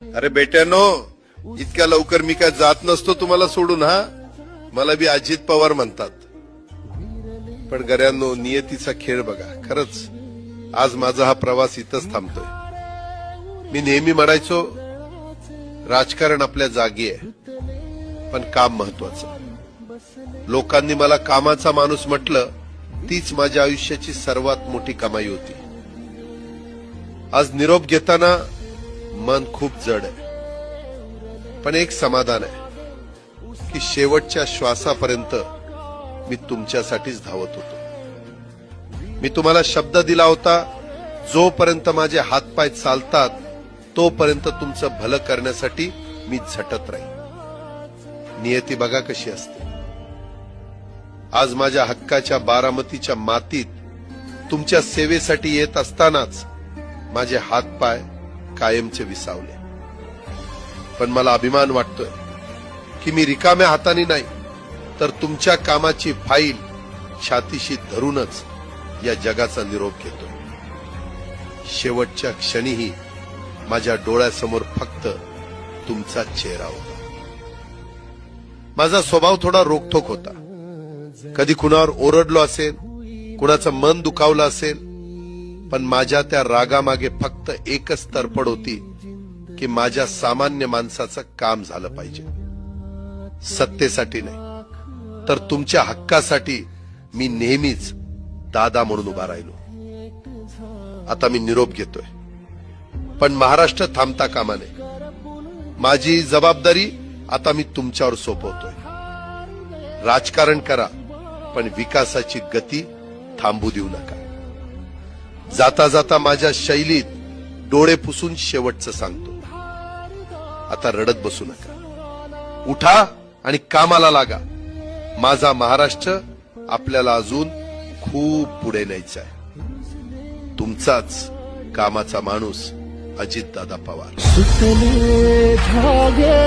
अरे बेट्यानो, इतक्या लवकर मी काय जात नसतो तुम्हाला सोडून. हा, मला बी अजित पवार म्हणतात. पण गऱ्यांनो, नियतीचा खेळ बघा. खरंच आज माझा हा प्रवास इथंच थांबतोय. मी नेहमी म्हणायचो राजकारण आपल्या जागी आहे, पण काम महत्वाचं. लोकांनी मला कामाचा माणूस म्हटलं, तीच माझ्या आयुष्याची सर्वात मोठी कमाई होती. आज निरोप घेताना मन खूप जड आहे, पण एक समाधान आहे की शेवटच्या श्वासापर्यंत मी तुमच्यासाठीच धावत होतो. मी तुम्हाला शब्द दिला होता, जोपर्यंत माझे हातपाय चालतात तोपर्यंत तुमचं भलं करण्यासाठी मी झटत राहीन. नियती बघा कशी असते. आज माझ्या हक्काच्या बारामतीच्या मातीत तुमच्या सेवेसाठी येत असतानाच माझे हातपाय कायमचे विसावले. पण मला अभिमान वाटतोय की मी रिकाम्या हाताने नाही, तर तुमच्या कामाची फाईल छातीशी धरूनच या जगाचा निरोप घेतोय. शेवटच्या क्षणीही माझ्या डोळ्यासमोर फक्त तुमचा चेहरा होता. माझा स्वभाव थोडा रोखठोक होता. कधी कुणावर ओरडलो असेल, कुणाचं मन दुखावलं असेल, पण माझ्या त्या रागामागे फक्त एकच तरफड होती की माझ्या सामान्य माणसाचं काम झालं पाहिजे. सत्तेसाठी नाही, तर तुमच्या हक्कासाठी मी नेहमीच दादा म्हणून उभा राहिलो. आता मी निरोप घेतोय, पण महाराष्ट्र थांबता कामा नये. माझी जबाबदारी आता मी तुमच्यावर सोपवतोय. राजकारण करा, पण विकासाची गती थांबू देऊ नका. जाता जाता माझ्या शैलीत डोळे पुसून शेवटचं सांगतो, आता रडत बसू नका. उठा आणि कामाला लागा. माझा महाराष्ट्र आपल्याला अजून खूप पुढे न्यायचा आहे. तुमचाच कामाचा माणूस अजितदादा पवार. सुतले धागे